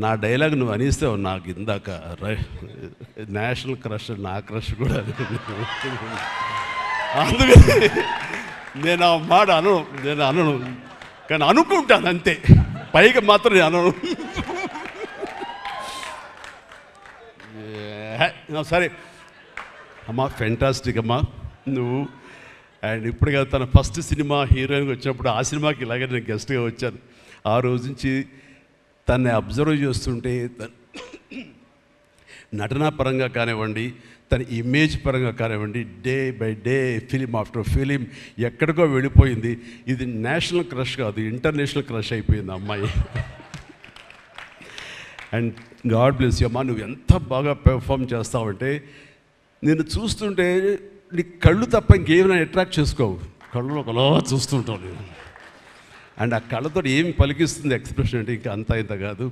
నా డైలాగ్ నువ్వు అనిస్తావు నాకు ఇందాక నేషనల్ క్రష్ నా క్రష్ కూడా అందుకని నేను ఆ మాట నేను అనను, కానీ అనుకుంటాను అంతే, పైకి మాత్రం నేను అనను. సరే అమ్మా, ఫెంటాస్టిక్ అమ్మా నువ్వు. అండ్ ఇప్పుడు కదా తన ఫస్ట్ సినిమా హీరోయిన్గా వచ్చినప్పుడు ఆ సినిమాకి ఇలాగే నేను గెస్ట్గా వచ్చాను. ఆ రోజు నుంచి తన్ని అబ్జర్వ్ చేస్తుంటే నటనా పరంగా కానివ్వండి, తన ఇమేజ్ పరంగా కానివ్వండి, day by day film after film ఎక్కడికో వెళ్ళిపోయింది. ఇది నేషనల్ క్రష్ కాదు, ఇంటర్నేషనల్ క్రష్ అయిపోయింది అమ్మాయి. అండ్ గాడ్ బ్లెస్ యూ అమ్మా, నువ్వు ఎంత బాగా పెర్ఫామ్ చేస్తావంటే నేను చూస్తుంటే నీ కళ్ళు తప్ప ఇంకేమైనా అట్రాక్ట్ చేసుకోవు, కళ్ళు ఒకలా చూస్తుంటావు నేను. అండ్ ఆ కళ్ళతో ఏమి పలికిస్తుంది ఎక్స్ప్రెషన్ అంటే ఇంకా అంత ఇంత కాదు.